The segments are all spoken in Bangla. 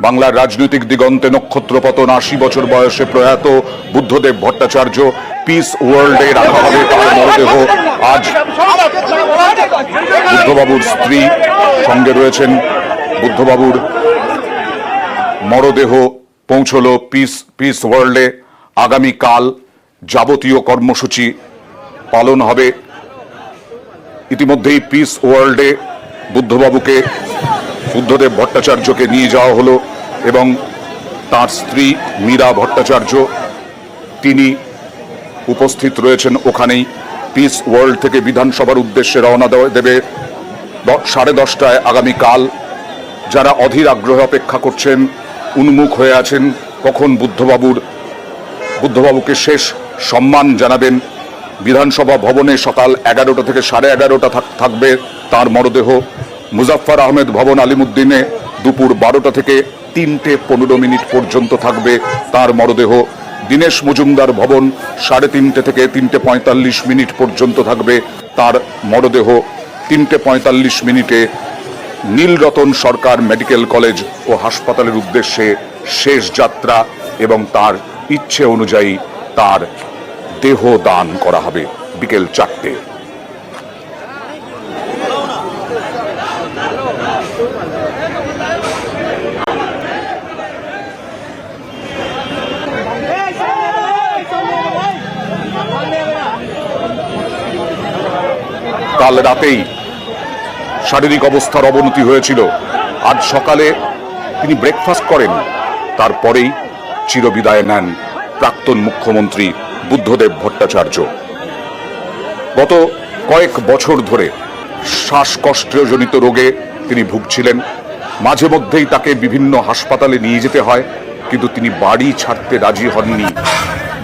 বাংলার রাজনৈতিক দিগন্তে নক্ষত্র পতন, ৮০ বছর বয়সে প্রয়াত বুদ্ধদেব ভট্টাচার্য। পিস ওয়ার্ল্ডে রাখা হবে তার মরদেহ। আজ বুদ্ধবাবুর স্ত্রী সঙ্গে রয়েছেন। বুদ্ধবাবুর মরদেহ পৌঁছলো পিস ওয়ার্ল্ডে। আগামীকাল যাবতীয় কর্মসূচি পালন হবে। ইতিমধ্যেই পিস ওয়ার্ল্ডে বুদ্ধদেব ভট্টাচার্যকে নিয়ে যাওয়া হলো এবং তার স্ত্রী মীরা ভট্টাচার্য তিনি উপস্থিত রয়েছেন ওখানেই। পিস ওয়ার্ল্ড থেকে বিধানসভার উদ্দেশ্যে রওনা দেবে 10:30টায় আগামীকাল। যারা অধীর আগ্রহে অপেক্ষা করছেন, উন্মুখ হয়ে আছেন কখন বুদ্ধবাবুকে শেষ সম্মান জানাবেন। বিধানসভা ভবনে সকাল 11টা থেকে 11:30 থাকবে তার মরদেহ। মুজাফফর আহমেদ ভবন আলিমুদ্দিনে দুপুর 12টা থেকে 3:15 পর্যন্ত থাকবে তার মরদেহ। দীনেশ মজুমদার ভবন 3:30 থেকে 3:45 পর্যন্ত থাকবে তার মরদেহ। 3:45 নীলরতন সরকার মেডিকেল কলেজ ও হাসপাতালের উদ্দেশ্যে শেষ যাত্রা এবং তার ইচ্ছে অনুযায়ী তার দেহ দান করা হবে বিকেল 4টে। কাল রাতেই শারীরিক অবস্থার অবনতি হয়েছিল। আজ সকালে তিনি ব্রেকফাস্ট করেন, তারপরেই চিরবিদায় নেন প্রাক্তন মুখ্যমন্ত্রী বুদ্ধদেব ভট্টাচার্য। গত কয়েক বছর ধরে শ্বাসকষ্টজনিত রোগে তিনি ভুগছিলেন। মাঝে মধ্যেই তাকে বিভিন্ন হাসপাতালে নিয়ে যেতে হয়, কিন্তু তিনি বাড়ি ছাড়তে রাজি হননি।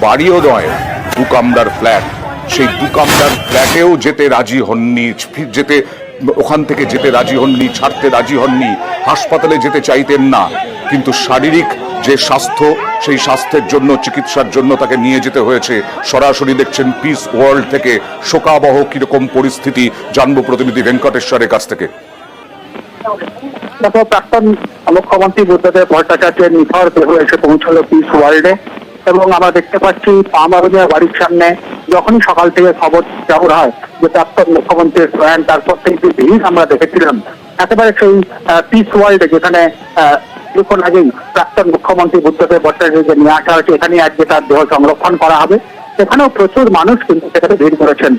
বাড়িও নয়, 2 কামরার ফ্ল্যাট, সেই 2 কামরার ফ্ল্যাটেও ওখান থেকে যেতে রাজি হননি, ছাড়তে রাজি হননি। হাসপাতালে যেতে চাইতেন না, কিন্তু শারীরিক যে স্বাস্থ্য, সেই স্বাস্থ্যের জন্য, চিকিৎসার জন্য তাকে নিয়ে যেতে হয়েছে। সরাসরি দেখছেন পিস ওয়ার্ল্ড থেকে শোকাবহ কিরকম পরিস্থিতি, জানবো প্রতিনিধি ভেঙ্কটেশ্বরের কাছ থেকে। প্রাক্তন মুখ্যমন্ত্রী বুদ্ধদেব ভট্টাচার্যের নিথর দেহ এসে পৌঁছলো পিস ওয়ার্ল্ডে এবং আমরা দেখতে পাচ্ছি পাম অ্যাভিনিউ বাড়ির সামনে যখনই সকাল থেকে খবর চাউর হয় যে প্রাক্তন মুখ্যমন্ত্রীর প্রয়াণ, তারপর থেকে যে ভিড় আমরা দেখেছিলাম একেবারে সেই পিস ওয়ার্ল্ডে, যেখানে কিছুক্ষণ আগেই প্রাক্তন মুখ্যমন্ত্রী বুদ্ধদেব ভট্টাচার্যকে নিয়ে আসা হয়েছে, এখানেই আজকে তার দেহ সংরক্ষণ করা হবে। সেখানেও প্রচুর মানুষ কিন্তু সেখানে ভিড় করেছেন।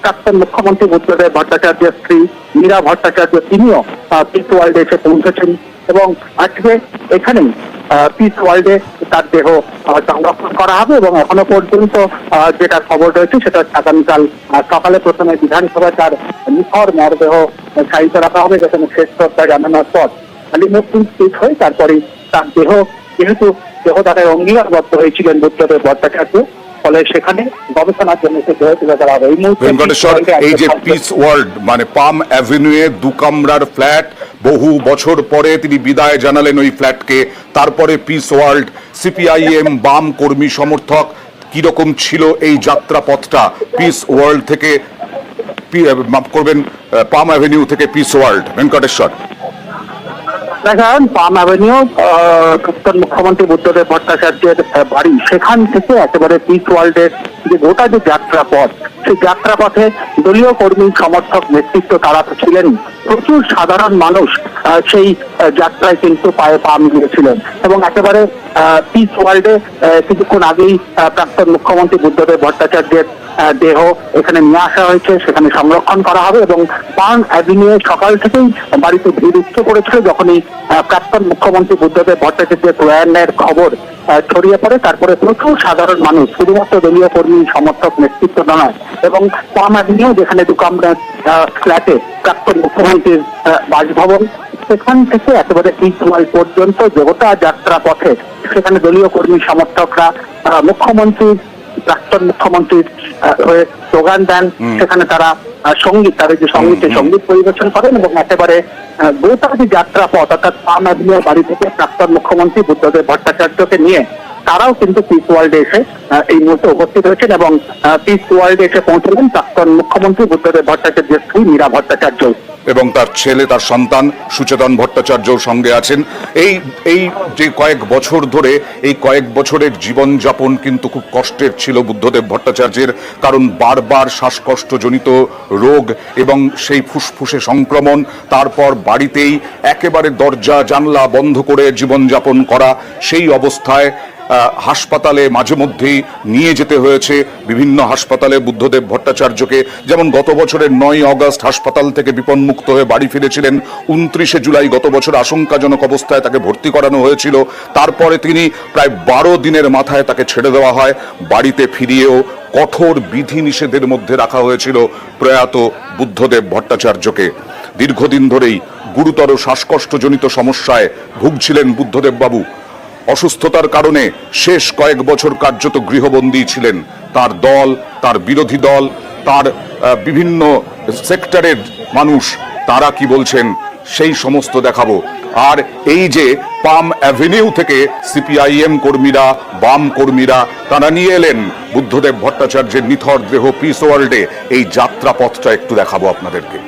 প্রাক্তন মুখ্যমন্ত্রী বুদ্ধদেব ভট্টাচার্যের স্ত্রী মীরা ভট্টাচার্য তিনিও পিস ওয়ার্ল্ডে এসে পৌঁছেছেন এবং আজকে এখানেই পিস ওয়ার্ল্ডে তার দেহ সংরক্ষণ করা হবে এবং এখনো পর্যন্ত যেটা খবর রয়েছে সেটা আগামীকাল সকালে প্রথমে বিধানসভায় তার নিথর মরদেহ সাহিত্য রাখা হবে, যেখানে শেষ শ্রদ্ধা জানানোর পর আলিমুদ্দিন স্থিত হয়ে তারপরে তার দেহ, যেহেতু দেহদানের অঙ্গীকারবদ্ধ হয়েছিলেন বুদ্ধদেব ভট্টাচার্য, ফলে সেখানে গবেষণার জন্য সে দেহ তুলে ধরা হবে। এই যে পিস ওয়ার্ল্ড মানে পাম অ্যাভিনিউয়ে 2 কামরার ফ্ল্যাট, বহু বছর পরে তিনি বিদায় জানালেন ওই ফ্ল্যাটকে। তারপরে পিস ওয়ার্ল্ড, সিপিআইএম বাম কর্মী সমর্থক, কিরকম ছিল এই যাত্রাপথটা পিস ওয়ার্ল্ড থেকে, মাফ করবেন, পাম অ্যাভিনিউ থেকে পিস ওয়ার্ল্ড? ভেঙ্কটেশ্বর, দেখেন পাম অ্যাভিনিউ প্রাক্তন মুখ্যমন্ত্রী বুদ্ধদেব ভট্টাচার্যের বাড়ি, সেখান থেকে একেবারে পিস ওয়ার্ল্ডের যে গোটা যে যাত্রাপথ, সেই যাত্রাপথে দলীয় কর্মী সমর্থক নেতৃত্ব তারা তো ছিলেন, প্রচুর সাধারণ মানুষ সেই যাত্রায় কিন্তু পায়ে পা মিলিয়েছিলেন এবং একেবারে পিস ওয়ার্ল্ডে কিছুক্ষণ আগেই প্রাক্তন মুখ্যমন্ত্রী বুদ্ধদেব ভট্টাচার্যের দেহ এখানে নিয়ে আসা হয়েছে, সেখানে সংরক্ষণ করা হবে এবং পাম অ্যাভিনিউ সকাল থেকেই বাড়িতে ভিড় উঠে পড়েছিল। যখনই প্রাক্তন মুখ্যমন্ত্রী বুদ্ধদেব ভট্টাচার্যের প্রয়াণের খবর ছড়িয়ে পড়ে, তারপরে প্রচুর সাধারণ মানুষ, শুধুমাত্র দলীয় কর্মী সমর্থক নেতৃত্ব নয়, এবং পাম অ্যাভিনিউ যেখানে 2 কামরার ফ্ল্যাটে প্রাক্তন মুখ্যমন্ত্রীর বাসভবন, সেখান থেকে একেবারে পিস ওয়ার্ল্ড পর্যন্ত যে গোটা যাত্রা পথে সেখানে দলীয় কর্মী সমর্থকরা প্রাক্তন মুখ্যমন্ত্রীর হয়ে স্লোগান দেন, সেখানে তারা তাদের যে সঙ্গীত পরিবেশন করেন এবং একেবারে গোটা যে যাত্রাপথ অর্থাৎ পাম অ্যাভিনিউ বাড়ি থেকে প্রাক্তন মুখ্যমন্ত্রী বুদ্ধদেব ভট্টাচার্যকে নিয়ে তারাও কিন্তু পিস ওয়ার্ল্ডে এসে এই মুহূর্তে উপস্থিত হয়েছেন এবং পিস ওয়ার্ল্ডে এসে পৌঁছলেন প্রাক্তন মুখ্যমন্ত্রী বুদ্ধদেব ভট্টাচার্যের স্ত্রী মীরা ভট্টাচার্য এবং তার ছেলে, তার সন্তান সুচেতন ভট্টাচার্যর সঙ্গে আছেন। এই যে কয়েক বছর ধরে, এই কয়েক বছরের জীবনযাপন কিন্তু খুব কষ্টের ছিল বুদ্ধদেব ভট্টাচার্যের, কারণ বারবার শ্বাসকষ্টজনিত রোগ এবং সেই ফুসফুসে সংক্রমণ, তারপর বাড়িতেই একেবারে দরজা জানলা বন্ধ করে জীবনযাপন করা। সেই অবস্থায় হাসপাতালে মাঝে মধ্যেই নিয়ে যেতে হয়েছে, বিভিন্ন হাসপাতালে বুদ্ধদেব ভট্টাচার্যকে। যেমন গত বছরের 9 অগস্ট হাসপাতাল থেকে বিপন্মুক্ত হয়ে বাড়ি ফিরেছিলেন। 29শে জুলাই গত বছর আশঙ্কাজনক অবস্থায় তাকে ভর্তি করানো হয়েছিল। তারপরে তিনি প্রায় 12 দিনের মাথায় তাকে ছেড়ে দেওয়া হয়। বাড়িতে ফিরিয়েও কঠোর বিধিনিষেধের মধ্যে রাখা হয়েছিল প্রয়াত বুদ্ধদেব ভট্টাচার্যকে। দীর্ঘদিন ধরেই গুরুতর শ্বাসকষ্টজনিত সমস্যায় ভুগছিলেন বুদ্ধদেব বাবু। অসুস্থতার কারণে শেষ কয়েক বছর কার্যত গৃহবন্দী ছিলেন। তার দল, তার বিরোধী দল, তার বিভিন্ন সেক্টরের মানুষ, তারা কি বলছেন সেই সমস্ত দেখাবো। আর এই যে পাম অ্যাভিনিউ থেকে সিপিআইএম কর্মীরা, বাম কর্মীরা, তারা নিয়ে এলেন বুদ্ধদেব ভট্টাচার্যের নিথর দেহ পিস ওয়ার্ল্ডে, এই যাত্রা পথটা একটু দেখাবো আপনাদেরকে।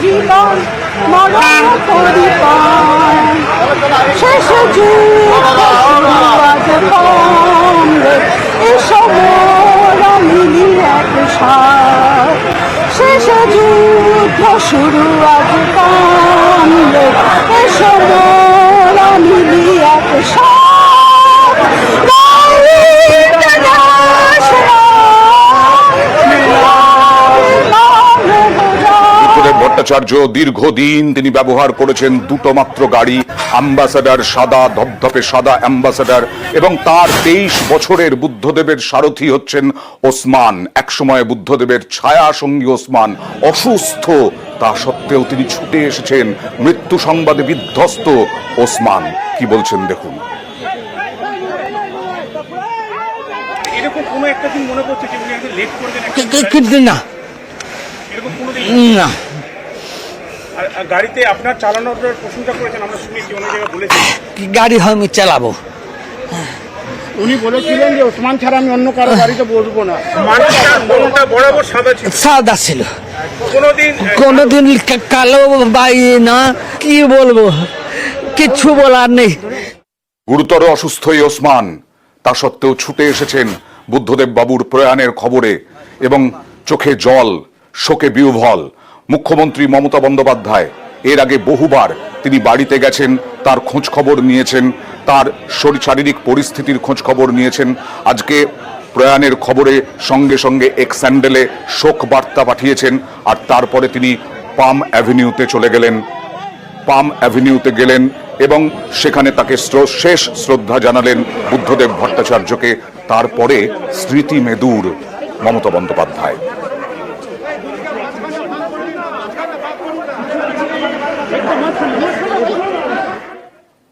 জীবন মরণ পরিপান শেষ যুদ্ধ এসব মিলি একসাথ শেষ যুদ্ধ শুরু আজ কামলে এসব মিলি একসাথ ভট্টাচার্য দীর্ঘদিন তিনি ব্যবহার করেছেন দুটো মাত্র গাড়ি, অ্যাম্বাসেডর, সাদা ধবধবে সাদা অ্যাম্বাসেডর, এবং তার 23 বছরের বুদ্ধদেবের সারথি হচ্ছেন ওসমান। একসময় বুদ্ধদেবের ছায়া সঙ্গী ওসমান অসুস্থ, তা সত্ত্বেও তিনি ছুটে এসেছেন। মৃত্যু সংবাদে বিধ্বস্ত ওসমান কি বলছেন দেখুন। এরকম কোনো একটা দিন মনে করছে যে উনি একটু লেট করবেন না না আর গাড়িতে আপনার চালানোর প্রশংসা করেছেন, আমরা শুনেছি, অনেক জায়গায় বলেছেন গাড়ি হয় আমি চালাবো। উনি বলেছিলেন যে ওসমান ছাড়া আমি অন্য কারো গাড়িতে বসবো না। মানুষটার মনটা বরাবর সাদা ছিল, সাদা ছিল, কোনোদিন কালো বাই না, কি বলবো, কিচ্ছু বলার নেই। গুরুতর অসুস্থ এই ওসমান, তা সত্ত্বেও ছুটে এসেছেন বুদ্ধদেব বাবুর প্রয়াণের খবরে এবং চোখে জল, শোকে বিহ্বল। মুখ্যমন্ত্রী মমতা বন্দ্যোপাধ্যায় এর আগে বহুবার তিনি বাড়িতে গেছেন, তার খোঁজ খবর নিয়েছেন, তার শারীরিক পরিস্থিতির খোঁজ খবর নিয়েছেন। আজকে প্রয়াণের খবরে সঙ্গে সঙ্গে এক্স হ্যান্ডেলে শোক বার্তা পাঠিয়েছেন, আর তারপরে তিনি পাম অ্যাভিনিউতে চলে গেলেন। পাম অ্যাভিনিউতে গেলেন এবং সেখানে তাকে শেষ শ্রদ্ধা জানালেন বুদ্ধদেব ভট্টাচার্যকে। তারপরে স্মৃতি মেদুর মমতা বন্দ্যোপাধ্যায়।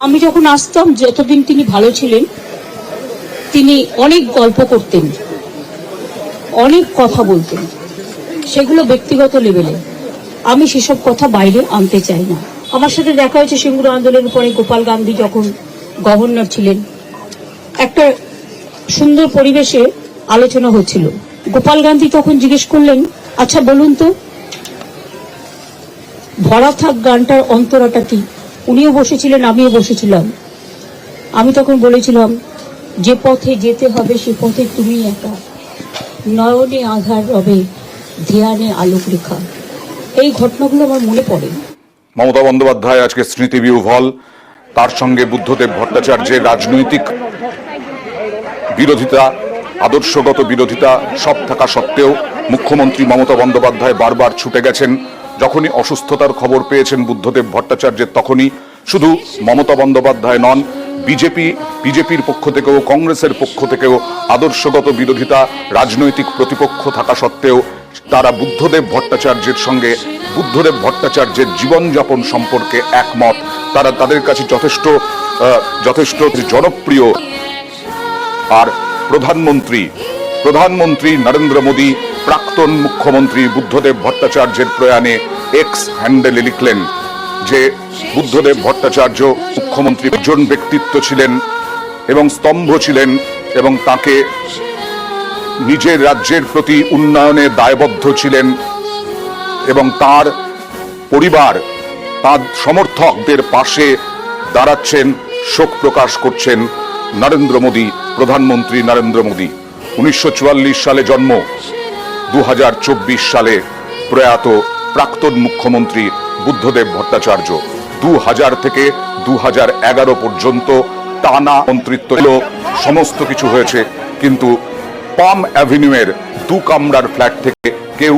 আমি যখন আসতাম, যতদিন তিনি ভালো ছিলেন, তিনি অনেক গল্প করতেন, অনেক কথা বলতেন, সেগুলো ব্যক্তিগত লেভেলে। আমি সেসব কথা বাইরে আনতে চাই না। আমার সাথে দেখা হয়েছে সিঙ্গুর আন্দোলনের পরে গোপাল গান্ধী যখন গভর্নর ছিলেন, একটা সুন্দর পরিবেশে আলোচনা হচ্ছিল। গোপাল গান্ধী তখন জিজ্ঞেস করলেন, আচ্ছা বলুন তো, ভরা থাক গানটার অন্তরাটা কি? উনিও বসেছিলেন, আমিও বসেছিলাম। আমি তখন বলেছিলাম, যে পথে যেতে হবে সে পথে তুমি একা, নয়নে আধার রবে, ধ্যানে আলোক রেখা। এই ঘটনাগুলো আমার মনে পড়ে। মমতা বন্দ্যোপাধ্যায় আজকে স্মৃতি বিহ্বল। তার সঙ্গে বুদ্ধদেব ভট্টাচার্যের রাজনৈতিক বিরোধিতা, আদর্শগত বিরোধিতা সব থাকা সত্ত্বেও মুখ্যমন্ত্রী মমতা বন্দ্যোপাধ্যায় বারবার ছুটে গেছেন। যখনই অসুস্থতার খবর পেয়েছেন বুদ্ধদেব ভট্টাচার্যের, তখনই শুধু মমতা বন্দ্যোপাধ্যায় নন, বিজেপির পক্ষ থেকেও কংগ্রেসের পক্ষ থেকেও আদর্শগত বিরোধিতা, রাজনৈতিক প্রতিপক্ষ থাকা সত্ত্বেও তারা বুদ্ধদেব ভট্টাচার্যের জীবনযাপন সম্পর্কে একমত। তারা তাদের কাছে যথেষ্ট জনপ্রিয়। আর প্রধানমন্ত্রী নরেন্দ্র মোদী প্রাক্তন মুখ্যমন্ত্রী বুদ্ধদেব ভট্টাচার্যের প্রয়াণে এক্স হ্যান্ডেলে লিখলেন যে বুদ্ধদেব ভট্টাচার্য মুখ্যমন্ত্রী একজন ব্যক্তিত্ব ছিলেন এবং স্তম্ভ ছিলেন, এবং তাকে নিজের রাজ্যের প্রতি উন্নয়নে দায়বদ্ধ ছিলেন, এবং তার পরিবার তার সমর্থকদের পাশে দাঁড়াচ্ছেন, শোক প্রকাশ করছেন প্রধানমন্ত্রী নরেন্দ্র মোদী। 1944 সালে জন্ম, 2024 সালে প্রয়াত প্রাক্তন মুখ্যমন্ত্রী বুদ্ধদেব ভট্টাচার্য। 2000 থেকে 2011 পর্যন্ত টানা মন্ত্রিত্ব, সমস্ত কিছু হয়েছে, কিন্তু পাম অ্যাভিনিউয়ের 2 কামরার ফ্ল্যাট থেকে কেউ